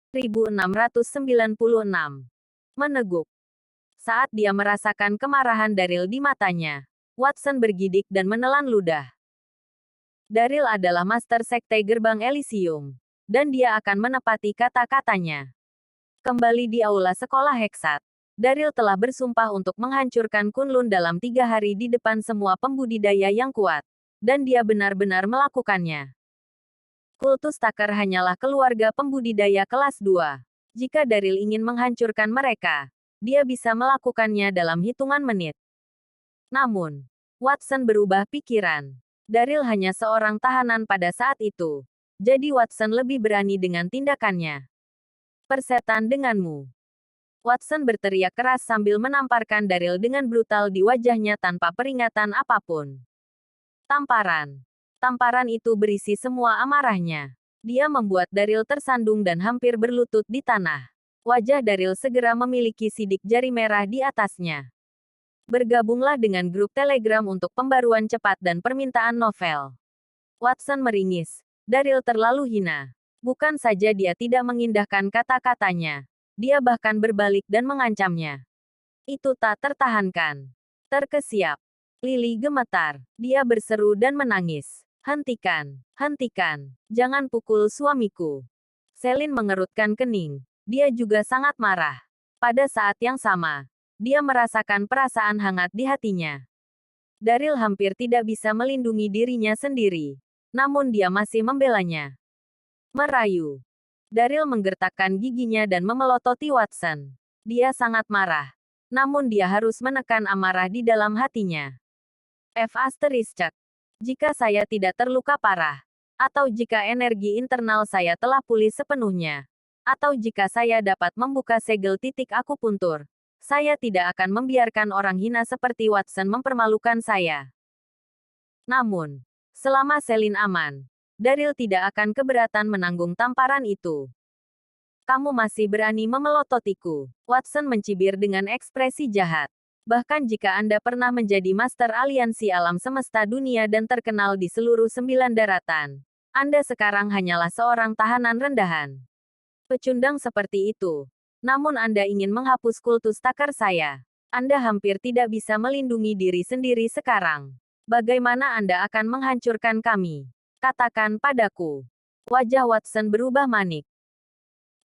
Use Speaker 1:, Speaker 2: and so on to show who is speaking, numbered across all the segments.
Speaker 1: 1696. Meneguk. Saat dia merasakan kemarahan Daryl di matanya, Watson bergidik dan menelan ludah. Daryl adalah Master Sekte Gerbang Elysium, dan dia akan menepati kata-katanya. Kembali di aula sekolah Heksat, Daryl telah bersumpah untuk menghancurkan Kunlun dalam 3 hari di depan semua pembudidaya yang kuat, dan dia benar-benar melakukannya. Kultus Tucker hanyalah keluarga pembudidaya kelas 2. Jika Daryl ingin menghancurkan mereka, dia bisa melakukannya dalam hitungan menit. Namun, Watson berubah pikiran. Daryl hanya seorang tahanan pada saat itu. Jadi Watson lebih berani dengan tindakannya. Persetan denganmu. Watson berteriak keras sambil menamparkan Daryl dengan brutal di wajahnya tanpa peringatan apapun. Tamparan. Tamparan itu berisi semua amarahnya. Dia membuat Daryl tersandung dan hampir berlutut di tanah. Wajah Daryl segera memiliki sidik jari merah di atasnya. Bergabunglah dengan grup Telegram untuk pembaruan cepat dan permintaan novel. Watson meringis. Daryl terlalu hina. Bukan saja dia tidak mengindahkan kata-katanya, dia bahkan berbalik dan mengancamnya. Itu tak tertahankan. Terkesiap. Lily gemetar. Dia berseru dan menangis. Hentikan. Hentikan. Jangan pukul suamiku. Celine mengerutkan kening. Dia juga sangat marah. Pada saat yang sama, dia merasakan perasaan hangat di hatinya. Daryl hampir tidak bisa melindungi dirinya sendiri. Namun dia masih membelanya. Merayu. Daryl menggertakkan giginya dan memelototi Watson. Dia sangat marah. Namun dia harus menekan amarah di dalam hatinya. F***. Jika saya tidak terluka parah, atau jika energi internal saya telah pulih sepenuhnya, atau jika saya dapat membuka segel titik akupuntur, saya tidak akan membiarkan orang hina seperti Watson mempermalukan saya. Namun, selama Celine aman, Daryl tidak akan keberatan menanggung tamparan itu. Kamu masih berani memelototiku. Watson mencibir dengan ekspresi jahat. Bahkan jika Anda pernah menjadi Master Aliansi Alam Semesta Dunia dan terkenal di seluruh 9 daratan, Anda sekarang hanyalah seorang tahanan rendahan. Pecundang seperti itu. Namun Anda ingin menghapus kultus Tucker saya. Anda hampir tidak bisa melindungi diri sendiri sekarang. Bagaimana Anda akan menghancurkan kami? Katakan padaku. Wajah Watson berubah manik.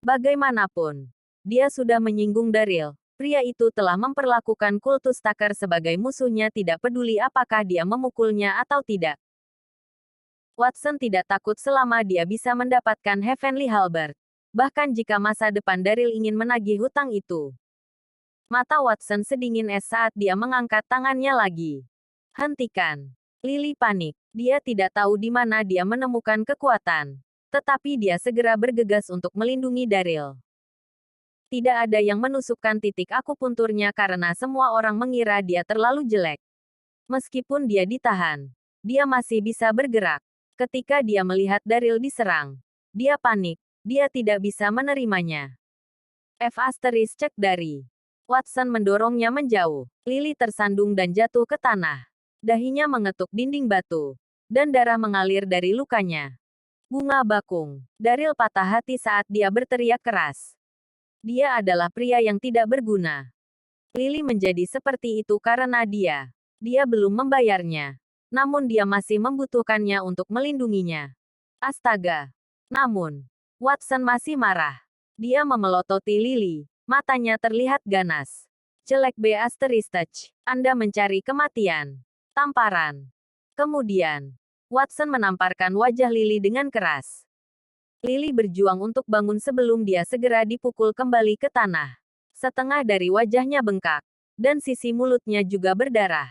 Speaker 1: Bagaimanapun, dia sudah menyinggung Daryl. Pria itu telah memperlakukan kultus Tucker sebagai musuhnya tidak peduli apakah dia memukulnya atau tidak. Watson tidak takut selama dia bisa mendapatkan Heavenly Halberd. Bahkan jika masa depan Daryl ingin menagih hutang itu. Mata Watson sedingin es saat dia mengangkat tangannya lagi. Hentikan. Lily panik. Dia tidak tahu di mana dia menemukan kekuatan. Tetapi dia segera bergegas untuk melindungi Daryl. Tidak ada yang menusukkan titik akupunturnya karena semua orang mengira dia terlalu jelek. Meskipun dia ditahan, dia masih bisa bergerak. Ketika dia melihat Daryl diserang, dia panik. Dia tidak bisa menerimanya. F*** dari. Watson mendorongnya menjauh. Lily tersandung dan jatuh ke tanah. Dahinya mengetuk dinding batu. Dan darah mengalir dari lukanya. Bunga bakung. Daryl patah hati saat dia berteriak keras. Dia adalah pria yang tidak berguna. Lily menjadi seperti itu karena dia. Dia belum membayarnya. Namun dia masih membutuhkannya untuk melindunginya. Astaga. Namun, Watson masih marah. Dia memelototi Lily. Matanya terlihat ganas. Jelek B***. Anda mencari kematian. Tamparan. Kemudian, Watson menamparkan wajah Lily dengan keras. Lily berjuang untuk bangun sebelum dia segera dipukul kembali ke tanah. Setengah dari wajahnya bengkak. Dan sisi mulutnya juga berdarah.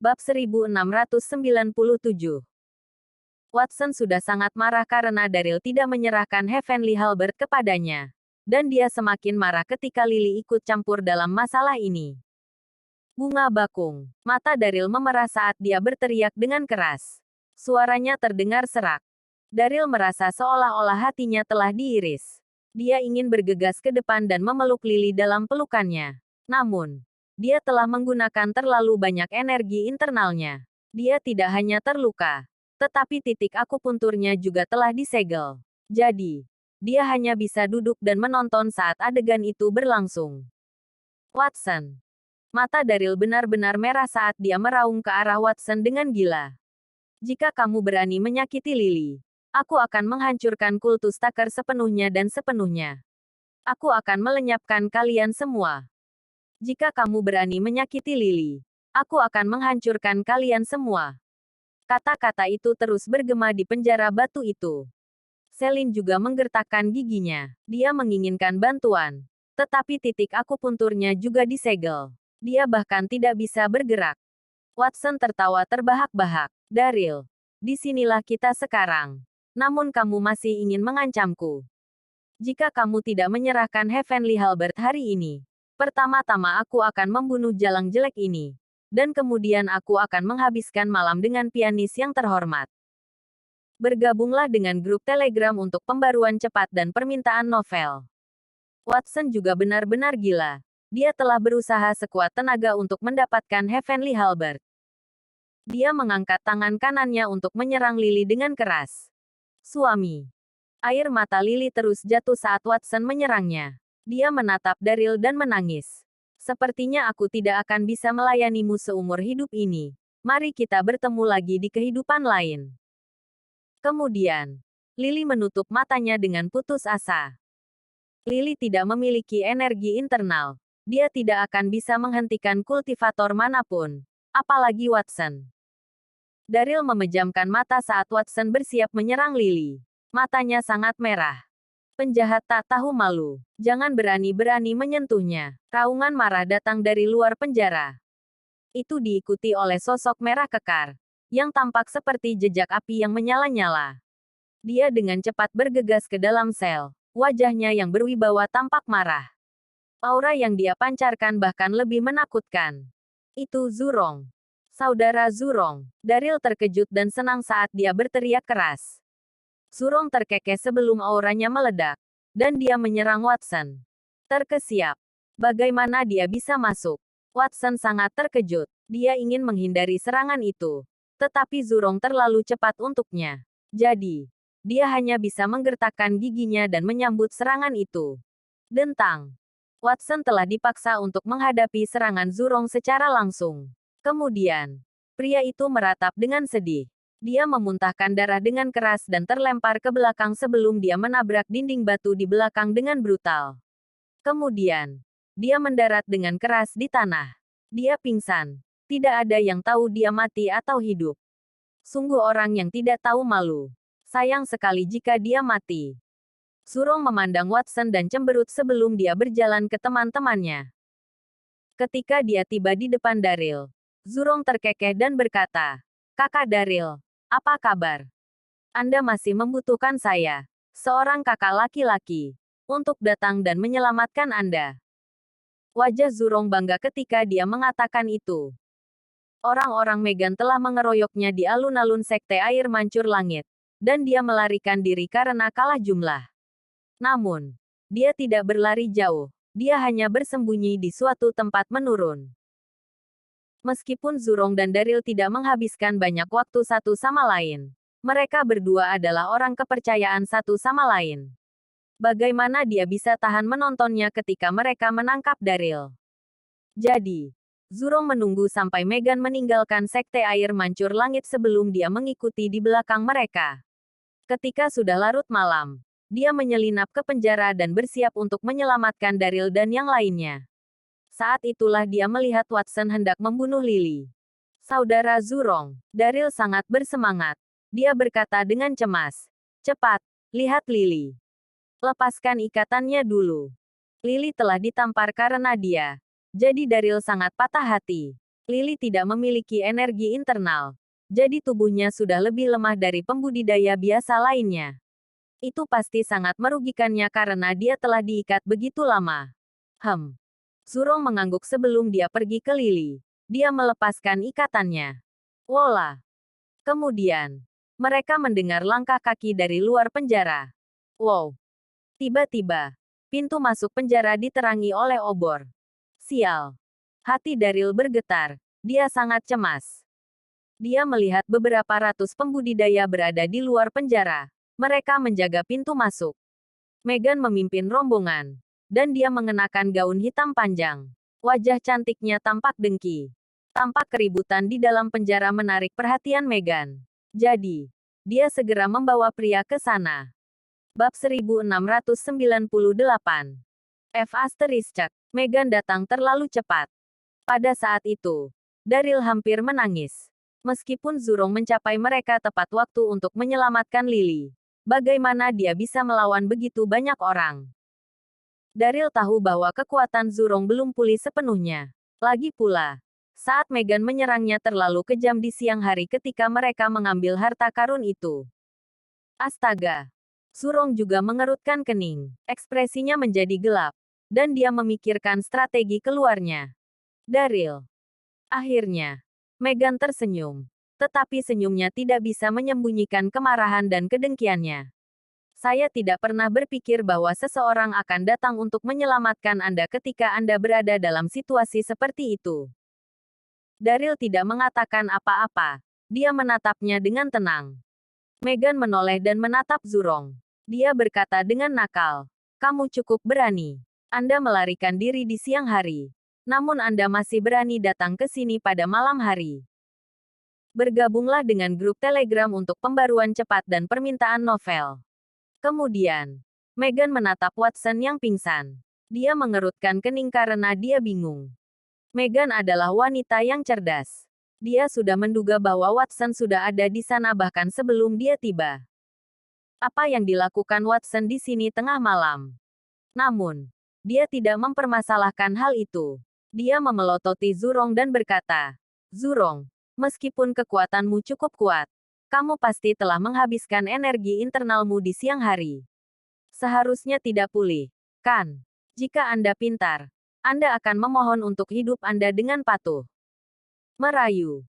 Speaker 1: Bab 1697. Watson sudah sangat marah karena Daryl tidak menyerahkan Heavenly Halberd kepadanya. Dan dia semakin marah ketika Lily ikut campur dalam masalah ini. Bunga bakung. Mata Daryl memerah saat dia berteriak dengan keras. Suaranya terdengar serak. Daryl merasa seolah-olah hatinya telah diiris. Dia ingin bergegas ke depan dan memeluk Lily dalam pelukannya. Namun, dia telah menggunakan terlalu banyak energi internalnya. Dia tidak hanya terluka, tetapi titik akupunturnya juga telah disegel. Jadi, Dia hanya bisa duduk dan menonton saat adegan itu berlangsung. Watson. Mata Daryl benar-benar merah saat dia meraung ke arah Watson dengan gila. Jika kamu berani menyakiti Lily, aku akan menghancurkan kultus Tucker sepenuhnya dan sepenuhnya. Aku akan melenyapkan kalian semua. Jika kamu berani menyakiti Lily, aku akan menghancurkan kalian semua. Kata-kata itu terus bergema di penjara batu itu. Selin juga menggertakkan giginya. Dia menginginkan bantuan. Tetapi titik akupunturnya juga disegel. Dia bahkan tidak bisa bergerak. Watson tertawa terbahak-bahak. Daryl, disinilah kita sekarang. Namun kamu masih ingin mengancamku. Jika kamu tidak menyerahkan Heavenly Halberd hari ini, pertama-tama aku akan membunuh jalang jelek ini. Dan kemudian aku akan menghabiskan malam dengan pianis yang terhormat. Bergabunglah dengan grup Telegram untuk pembaruan cepat dan permintaan novel. Watson juga benar-benar gila. Dia telah berusaha sekuat tenaga untuk mendapatkan Heavenly Halberd. Dia mengangkat tangan kanannya untuk menyerang Lily dengan keras. Suami. Air mata Lily terus jatuh saat Watson menyerangnya. Dia menatap Daryl dan menangis. Sepertinya aku tidak akan bisa melayanimu seumur hidup ini. Mari kita bertemu lagi di kehidupan lain. Kemudian, Lily menutup matanya dengan putus asa. Lily tidak memiliki energi internal. Dia tidak akan bisa menghentikan kultivator manapun. Apalagi Watson. Daryl memejamkan mata saat Watson bersiap menyerang Lily. Matanya sangat merah. Penjahat tak tahu malu. Jangan berani-berani menyentuhnya. Raungan marah datang dari luar penjara. Itu diikuti oleh sosok merah kekar, yang tampak seperti jejak api yang menyala-nyala. Dia dengan cepat bergegas ke dalam sel. Wajahnya yang berwibawa tampak marah. Aura yang dia pancarkan bahkan lebih menakutkan. Itu Zurong. Saudara Zurong. Daryl terkejut dan senang saat dia berteriak keras. Zurong terkekeh sebelum auranya meledak. Dan dia menyerang Watson. Terkesiap. Bagaimana dia bisa masuk? Watson sangat terkejut. Dia ingin menghindari serangan itu. Tetapi Zurong terlalu cepat untuknya. Jadi, dia hanya bisa menggertakkan giginya dan menyambut serangan itu. Dentang. Watson telah dipaksa untuk menghadapi serangan Zurong secara langsung. Kemudian, pria itu meratap dengan sedih. Dia memuntahkan darah dengan keras dan terlempar ke belakang sebelum dia menabrak dinding batu di belakang dengan brutal. Kemudian, dia mendarat dengan keras di tanah. Dia pingsan. Tidak ada yang tahu dia mati atau hidup. Sungguh orang yang tidak tahu malu. Sayang sekali jika dia mati. Zurong memandang Watson dan cemberut sebelum dia berjalan ke teman-temannya. Ketika dia tiba di depan Daryl, Zurong terkekeh dan berkata, "Kakak Daryl, apa kabar? Anda masih membutuhkan saya, seorang kakak laki-laki, untuk datang dan menyelamatkan Anda." Wajah Zurong bangga ketika dia mengatakan itu. Orang-orang Megan telah mengeroyoknya di alun-alun Sekte Air Mancur Langit, dan dia melarikan diri karena kalah jumlah. Namun, dia tidak berlari jauh, dia hanya bersembunyi di suatu tempat menurun. Meskipun Zurong dan Daryl tidak menghabiskan banyak waktu satu sama lain, mereka berdua adalah orang kepercayaan satu sama lain. Bagaimana dia bisa tahan menontonnya ketika mereka menangkap Daryl? Jadi, Zurong menunggu sampai Megan meninggalkan Sekte Air Mancur Langit sebelum dia mengikuti di belakang mereka. Ketika sudah larut malam, dia menyelinap ke penjara dan bersiap untuk menyelamatkan Daryl dan yang lainnya. Saat itulah dia melihat Watson hendak membunuh Lily. Saudara Zurong, Daryl sangat bersemangat. Dia berkata dengan cemas, "Cepat, lihat Lily. Lepaskan ikatannya dulu." Lily telah ditampar karena dia. Jadi Daryl sangat patah hati. Lily tidak memiliki energi internal. Jadi tubuhnya sudah lebih lemah dari pembudidaya biasa lainnya. Itu pasti sangat merugikannya karena dia telah diikat begitu lama. Zurong mengangguk sebelum dia pergi ke Lily. Dia melepaskan ikatannya. Wola. Kemudian, mereka mendengar langkah kaki dari luar penjara. Wow. Tiba-tiba, pintu masuk penjara diterangi oleh obor. Sial. Hati Daryl bergetar. Dia sangat cemas. Dia melihat beberapa ratus pembudidaya berada di luar penjara. Mereka menjaga pintu masuk. Megan memimpin rombongan, dan dia mengenakan gaun hitam panjang. Wajah cantiknya tampak dengki. Tampak keributan di dalam penjara menarik perhatian Megan. Jadi, dia segera membawa pria ke sana. Bab 1698. Megan datang terlalu cepat. Pada saat itu, Daryl hampir menangis. Meskipun Zurong mencapai mereka tepat waktu untuk menyelamatkan Lily. Bagaimana dia bisa melawan begitu banyak orang? Daryl tahu bahwa kekuatan Zurong belum pulih sepenuhnya. Lagi pula, saat Megan menyerangnya terlalu kejam di siang hari ketika mereka mengambil harta karun itu. Astaga! Zurong juga mengerutkan kening. Ekspresinya menjadi gelap. Dan dia memikirkan strategi keluarnya. Daryl. Akhirnya, Megan tersenyum. Tetapi senyumnya tidak bisa menyembunyikan kemarahan dan kedengkiannya. Saya tidak pernah berpikir bahwa seseorang akan datang untuk menyelamatkan Anda ketika Anda berada dalam situasi seperti itu. Daryl tidak mengatakan apa-apa. Dia menatapnya dengan tenang. Megan menoleh dan menatap Zurong. Dia berkata dengan nakal, "Kamu cukup berani. Anda melarikan diri di siang hari. Namun Anda masih berani datang ke sini pada malam hari. Bergabunglah dengan grup Telegram untuk pembaruan cepat dan permintaan novel." Kemudian, Megan menatap Watson yang pingsan. Dia mengerutkan kening karena dia bingung. Megan adalah wanita yang cerdas. Dia sudah menduga bahwa Watson sudah ada di sana bahkan sebelum dia tiba. Apa yang dilakukan Watson di sini tengah malam? Namun, dia tidak mempermasalahkan hal itu. Dia memelototi Zurong dan berkata, "Zurong, meskipun kekuatanmu cukup kuat, kamu pasti telah menghabiskan energi internalmu di siang hari. Seharusnya tidak pulih, kan? Jika Anda pintar, Anda akan memohon untuk hidup Anda dengan patuh." Merayu.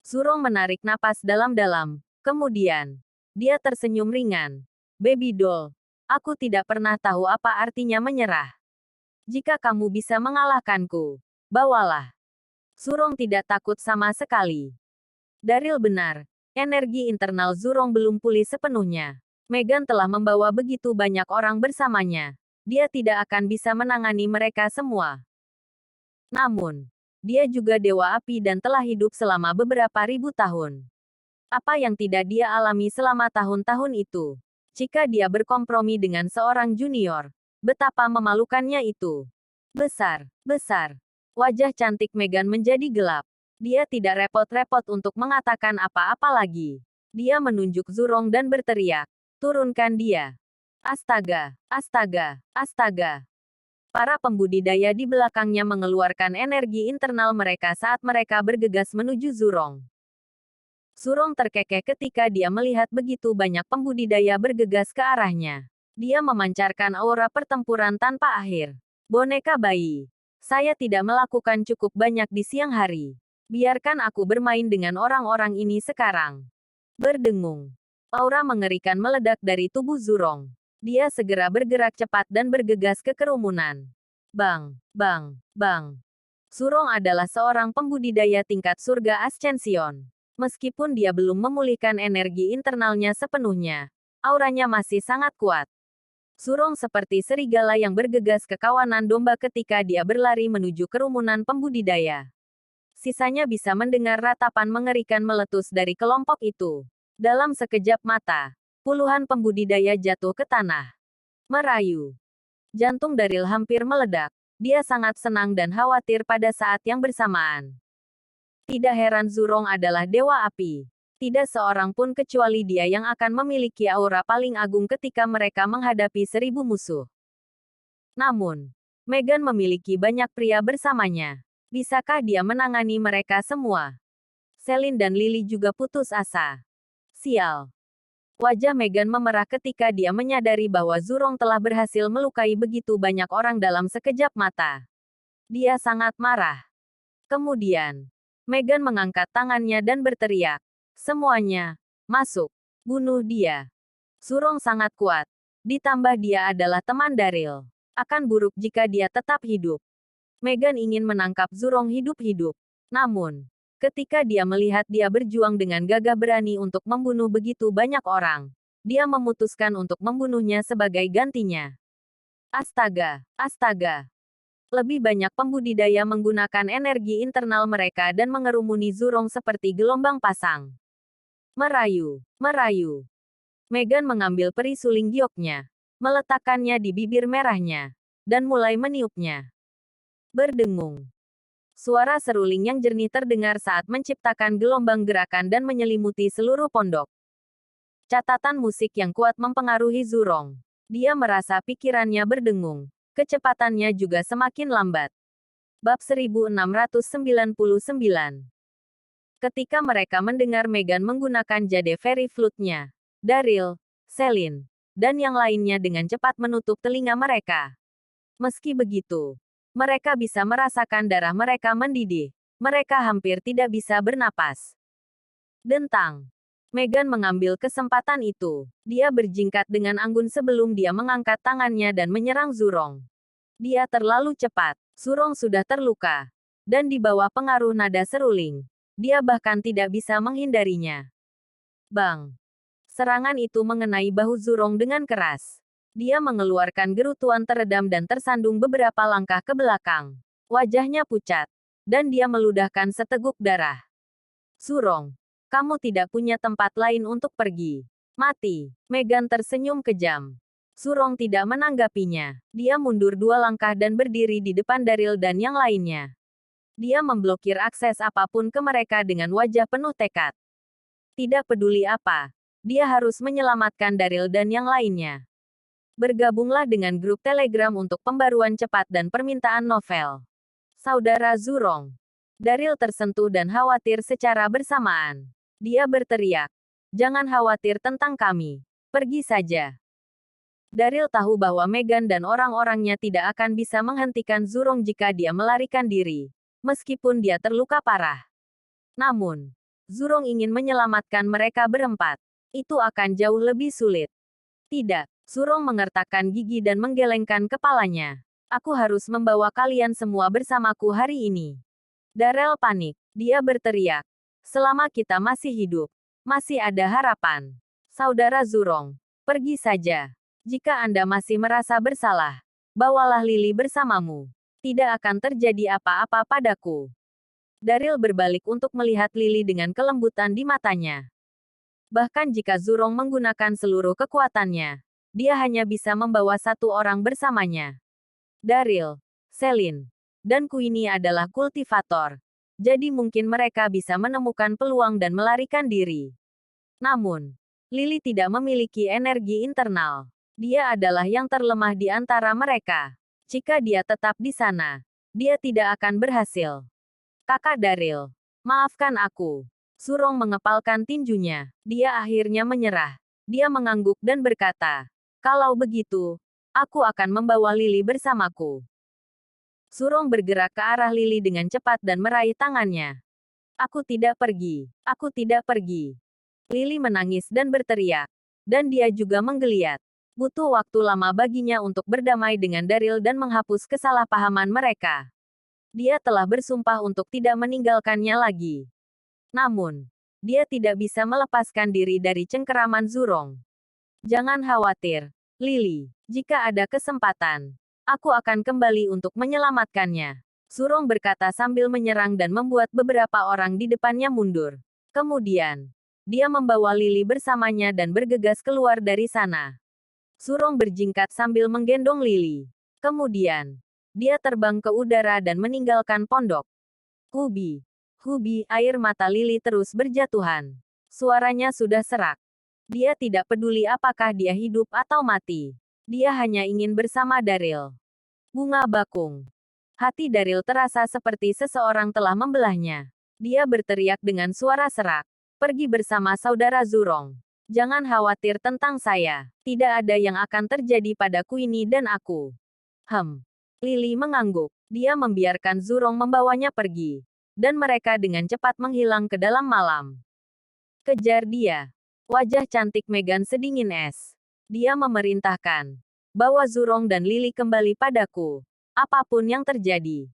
Speaker 1: Zurong menarik napas dalam-dalam, kemudian, dia tersenyum ringan. "Baby doll, aku tidak pernah tahu apa artinya menyerah. Jika kamu bisa mengalahkanku, bawalah." Zurong tidak takut sama sekali. Daryl benar. Energi internal Zurong belum pulih sepenuhnya. Megan telah membawa begitu banyak orang bersamanya. Dia tidak akan bisa menangani mereka semua. Namun, dia juga dewa api dan telah hidup selama beberapa ribu tahun. Apa yang tidak dia alami selama tahun-tahun itu? Jika dia berkompromi dengan seorang junior, betapa memalukannya itu. Besar, besar. Wajah cantik Megan menjadi gelap. Dia tidak repot-repot untuk mengatakan apa-apa lagi. Dia menunjuk Zurong dan berteriak, "Turunkan dia." Astaga, astaga, astaga. Para pembudidaya di belakangnya mengeluarkan energi internal mereka saat mereka bergegas menuju Zurong. Zurong terkekeh ketika dia melihat begitu banyak pembudidaya bergegas ke arahnya. Dia memancarkan aura pertempuran tanpa akhir. Boneka bayi. Saya tidak melakukan cukup banyak di siang hari. Biarkan aku bermain dengan orang-orang ini sekarang. Berdengung. Aura mengerikan meledak dari tubuh Zurong. Dia segera bergerak cepat dan bergegas ke kerumunan. Bang, bang, bang. Zurong adalah seorang pembudidaya tingkat surga Ascension. Meskipun dia belum memulihkan energi internalnya sepenuhnya, auranya masih sangat kuat. Zurong seperti serigala yang bergegas ke kawanan domba ketika dia berlari menuju kerumunan pembudidaya. Sisanya bisa mendengar ratapan mengerikan meletus dari kelompok itu. Dalam sekejap mata, puluhan pembudidaya jatuh ke tanah. Merayu. Jantung Daryl hampir meledak. Dia sangat senang dan khawatir pada saat yang bersamaan. Tidak heran Zurong adalah dewa api. Tidak seorang pun kecuali dia yang akan memiliki aura paling agung ketika mereka menghadapi 1000 musuh. Namun, Megan memiliki banyak pria bersamanya. Bisakah dia menangani mereka semua? Celine dan Lily juga putus asa. Sial. Wajah Megan memerah ketika dia menyadari bahwa Zurong telah berhasil melukai begitu banyak orang dalam sekejap mata. Dia sangat marah. Kemudian, Megan mengangkat tangannya dan berteriak, "Semuanya, masuk. Bunuh dia." Zurong sangat kuat. Ditambah dia adalah teman Daryl. Akan buruk jika dia tetap hidup. Megan ingin menangkap Zurong hidup-hidup. Namun, ketika dia melihat dia berjuang dengan gagah berani untuk membunuh begitu banyak orang, dia memutuskan untuk membunuhnya sebagai gantinya. Astaga, astaga. Lebih banyak pembudidaya menggunakan energi internal mereka dan mengerumuni Zurong seperti gelombang pasang. Merayu, merayu. Megan mengambil peri suling gioknya, meletakkannya di bibir merahnya, dan mulai meniupnya. Berdengung. Suara seruling yang jernih terdengar saat menciptakan gelombang gerakan dan menyelimuti seluruh pondok. Catatan musik yang kuat mempengaruhi Zurong. Dia merasa pikirannya berdengung. Kecepatannya juga semakin lambat. Bab 1699. Ketika mereka mendengar Megan menggunakan jade fairy flute-nya, Daryl, Celine, dan yang lainnya dengan cepat menutup telinga mereka. Meski begitu, mereka bisa merasakan darah mereka mendidih. Mereka hampir tidak bisa bernapas. Dentang. Megan mengambil kesempatan itu. Dia berjingkat dengan anggun sebelum dia mengangkat tangannya dan menyerang Zurong. Dia terlalu cepat. Zurong sudah terluka. Dan di bawah pengaruh nada seruling, dia bahkan tidak bisa menghindarinya. Bang! Serangan itu mengenai bahu Zurong dengan keras. Dia mengeluarkan gerutuan teredam dan tersandung beberapa langkah ke belakang. Wajahnya pucat. Dan dia meludahkan seteguk darah. Zurong, kamu tidak punya tempat lain untuk pergi. Mati. Megan tersenyum kejam. Zurong tidak menanggapinya. Dia mundur 2 langkah dan berdiri di depan Daryl dan yang lainnya. Dia memblokir akses apapun ke mereka dengan wajah penuh tekad. Tidak peduli apa. Dia harus menyelamatkan Daryl dan yang lainnya. Bergabunglah dengan grup Telegram untuk pembaruan cepat dan permintaan novel. Saudara Zurong. Daryl tersentuh dan khawatir secara bersamaan. Dia berteriak. Jangan khawatir tentang kami. Pergi saja. Daryl tahu bahwa Megan dan orang-orangnya tidak akan bisa menghentikan Zurong jika dia melarikan diri. Meskipun dia terluka parah. Namun, Zurong ingin menyelamatkan mereka berempat. Itu akan jauh lebih sulit. Tidak. Zurong mengertakkan gigi dan menggelengkan kepalanya. Aku harus membawa kalian semua bersamaku hari ini. Daryl panik. Dia berteriak. Selama kita masih hidup, masih ada harapan. Saudara Zurong, pergi saja. Jika Anda masih merasa bersalah, bawalah Lily bersamamu. Tidak akan terjadi apa-apa padaku. Daryl berbalik untuk melihat Lily dengan kelembutan di matanya. Bahkan jika Zurong menggunakan seluruh kekuatannya, dia hanya bisa membawa 1 orang bersamanya. Daryl, Celine, dan Queenie adalah kultivator. Jadi mungkin mereka bisa menemukan peluang dan melarikan diri. Namun, Lily tidak memiliki energi internal. Dia adalah yang terlemah di antara mereka. Jika dia tetap di sana, dia tidak akan berhasil. Kakak Daryl, maafkan aku. Zurong mengepalkan tinjunya. Dia akhirnya menyerah. Dia mengangguk dan berkata, kalau begitu, aku akan membawa Lily bersamaku. Zurong bergerak ke arah Lily dengan cepat dan meraih tangannya. Aku tidak pergi. Aku tidak pergi. Lily menangis dan berteriak. Dan dia juga menggeliat. Butuh waktu lama baginya untuk berdamai dengan Daryl dan menghapus kesalahpahaman mereka. Dia telah bersumpah untuk tidak meninggalkannya lagi. Namun, dia tidak bisa melepaskan diri dari cengkeraman Zurong. Jangan khawatir, Lily. Jika ada kesempatan, aku akan kembali untuk menyelamatkannya. Zurong berkata sambil menyerang dan membuat beberapa orang di depannya mundur. Kemudian, dia membawa Lily bersamanya dan bergegas keluar dari sana. Zurong berjingkat sambil menggendong Lily. Kemudian, dia terbang ke udara dan meninggalkan pondok. Hubi, Hubi, air mata Lily terus berjatuhan. Suaranya sudah serak. Dia tidak peduli apakah dia hidup atau mati. Dia hanya ingin bersama Daryl. Bunga bakung. Hati Daryl terasa seperti seseorang telah membelahnya. Dia berteriak dengan suara serak. Pergi bersama saudara Zurong. Jangan khawatir tentang saya. Tidak ada yang akan terjadi pada Queenie dan aku. Lily mengangguk. Dia membiarkan Zurong membawanya pergi. Dan mereka dengan cepat menghilang ke dalam malam. Kejar dia. Wajah cantik Megan sedingin es. Dia memerintahkan. Bawa Zurong dan Lily kembali padaku. Apapun yang terjadi.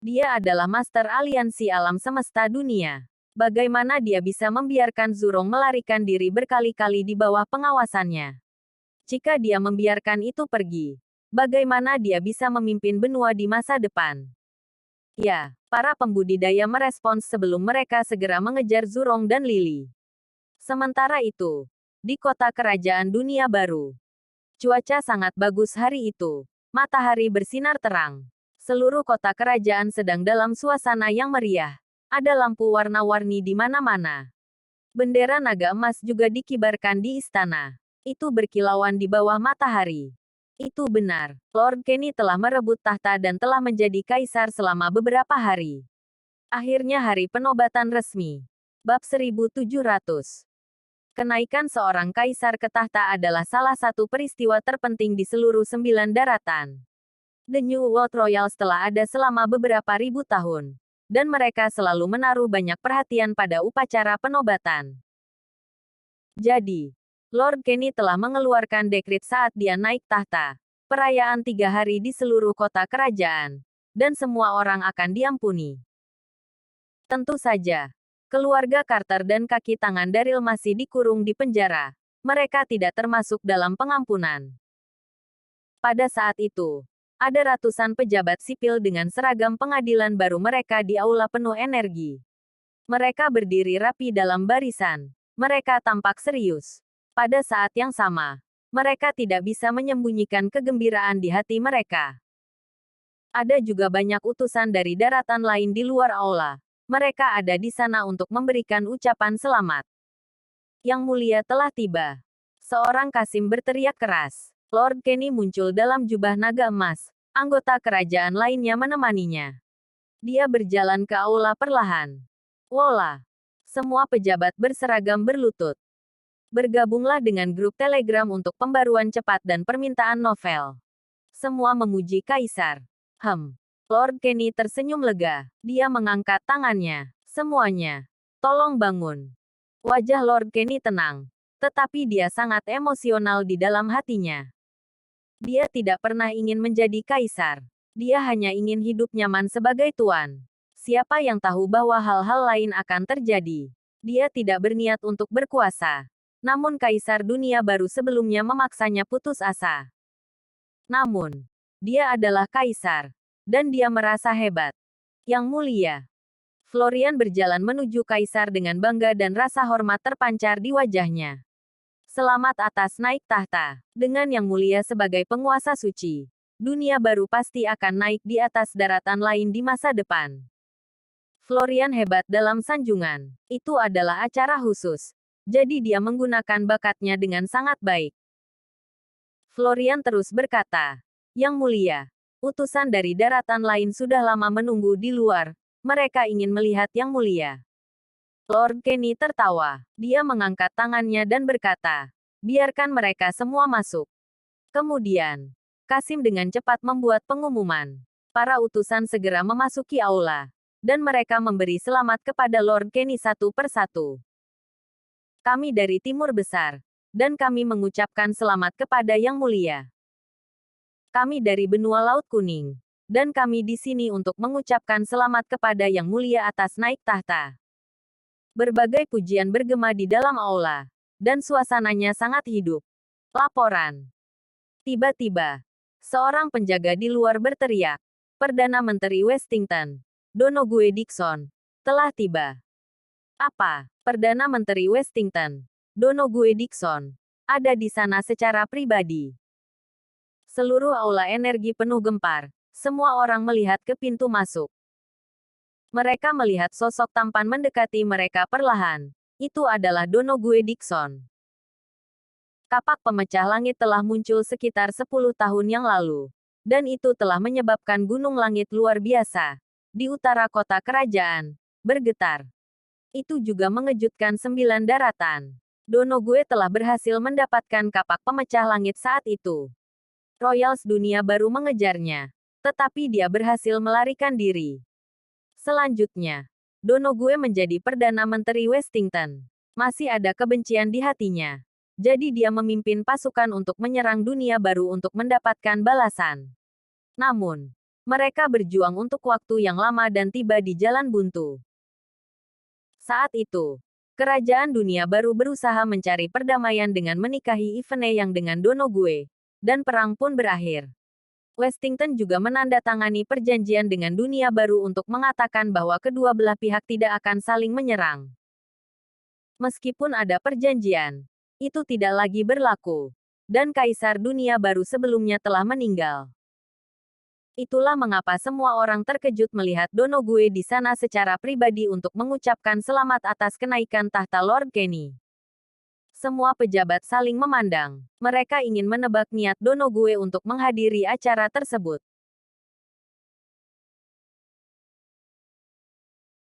Speaker 1: Dia adalah master aliansi alam semesta dunia. Bagaimana dia bisa membiarkan Zurong melarikan diri berkali-kali di bawah pengawasannya? Jika dia membiarkan itu pergi, bagaimana dia bisa memimpin benua di masa depan? Ya, para pembudidaya merespons sebelum mereka segera mengejar Zurong dan Lily. Sementara itu, di kota kerajaan dunia baru, cuaca sangat bagus hari itu. Matahari bersinar terang. Seluruh kota kerajaan sedang dalam suasana yang meriah. Ada lampu warna-warni di mana-mana. Bendera naga emas juga dikibarkan di istana. Itu berkilauan di bawah matahari. Itu benar. Lord Kenny telah merebut tahta dan telah menjadi kaisar selama beberapa hari. Akhirnya hari penobatan resmi. Bab 1700. Kenaikan seorang kaisar ke tahta adalah salah satu peristiwa terpenting di seluruh 9 daratan. The New World Royals telah ada selama beberapa ribu tahun. Dan mereka selalu menaruh banyak perhatian pada upacara penobatan. Jadi, Lord Kenny telah mengeluarkan dekrit saat dia naik tahta. Perayaan 3 hari di seluruh kota kerajaan. Dan semua orang akan diampuni. Tentu saja, keluarga Carter dan kaki tangan Daryl masih dikurung di penjara. Mereka tidak termasuk dalam pengampunan. Pada saat itu, ada ratusan pejabat sipil dengan seragam pengadilan baru mereka di aula penuh energi. Mereka berdiri rapi dalam barisan. Mereka tampak serius. Pada saat yang sama, mereka tidak bisa menyembunyikan kegembiraan di hati mereka. Ada juga banyak utusan dari daratan lain di luar aula. Mereka ada di sana untuk memberikan ucapan selamat. Yang mulia telah tiba. Seorang Kasim berteriak keras. Lord Kenny muncul dalam jubah naga emas. Anggota kerajaan lainnya menemaninya. Dia berjalan ke aula perlahan. Wola. Semua pejabat berseragam berlutut. Bergabunglah dengan grup Telegram untuk pembaruan cepat dan permintaan novel. Semua memuji Kaisar. Lord Kenny tersenyum lega. Dia mengangkat tangannya. Semuanya. Tolong bangun. Wajah Lord Kenny tenang. Tetapi dia sangat emosional di dalam hatinya. Dia tidak pernah ingin menjadi kaisar. Dia hanya ingin hidup nyaman sebagai tuan. Siapa yang tahu bahwa hal-hal lain akan terjadi? Dia tidak berniat untuk berkuasa. Namun kaisar dunia baru sebelumnya memaksanya putus asa. Namun, dia adalah kaisar. Dan dia merasa hebat. Yang mulia. Florian berjalan menuju kaisar dengan bangga dan rasa hormat terpancar di wajahnya. Selamat atas naik tahta. Dengan yang mulia sebagai penguasa suci, dunia baru pasti akan naik di atas daratan lain di masa depan. Florian hebat dalam sanjungan. Itu adalah acara khusus. Jadi dia menggunakan bakatnya dengan sangat baik. Florian terus berkata, Yang mulia, utusan dari daratan lain sudah lama menunggu di luar. Mereka ingin melihat yang mulia. Lord Kenny tertawa. Dia mengangkat tangannya dan berkata, biarkan mereka semua masuk. Kemudian, Kasim dengan cepat membuat pengumuman. Para utusan segera memasuki aula. Dan mereka memberi selamat kepada Lord Kenny satu persatu. Kami dari Timur Besar. Dan kami mengucapkan selamat kepada Yang Mulia. Kami dari Benua Laut Kuning. Dan kami di sini untuk mengucapkan selamat kepada Yang Mulia atas naik tahta. Berbagai pujian bergema di dalam aula, dan suasananya sangat hidup. Laporan. Tiba-tiba, seorang penjaga di luar berteriak, Perdana Menteri Westington, Donoghue Dixon, telah tiba. Apa? Perdana Menteri Westington, Donoghue Dixon, ada di sana secara pribadi. Seluruh aula energi penuh gempar, semua orang melihat ke pintu masuk. Mereka melihat sosok tampan mendekati mereka perlahan. Itu adalah Donoghue Dixon. Kapak pemecah langit telah muncul sekitar 10 tahun yang lalu. Dan itu telah menyebabkan gunung langit luar biasa. Di utara kota kerajaan. Bergetar. Itu juga mengejutkan 9 daratan. Donoghue telah berhasil mendapatkan kapak pemecah langit saat itu. Royals dunia baru mengejarnya. Tetapi dia berhasil melarikan diri. Selanjutnya, Donoghue menjadi Perdana Menteri Westington. Masih ada kebencian di hatinya. Jadi dia memimpin pasukan untuk menyerang dunia baru untuk mendapatkan balasan. Namun, mereka berjuang untuk waktu yang lama dan tiba di jalan buntu. Saat itu, kerajaan dunia baru berusaha mencari perdamaian dengan menikahi Yvonne yang dengan Donoghue, dan perang pun berakhir. Westington juga menandatangani perjanjian dengan dunia baru untuk mengatakan bahwa kedua belah pihak tidak akan saling menyerang. Meskipun ada perjanjian, itu tidak lagi berlaku. Dan Kaisar Dunia Baru sebelumnya telah meninggal. Itulah mengapa semua orang terkejut melihat Donoghue di sana secara pribadi untuk mengucapkan selamat atas kenaikan tahta Lord Kenny. Semua pejabat saling memandang. Mereka ingin menebak niat Donoghue untuk menghadiri acara tersebut.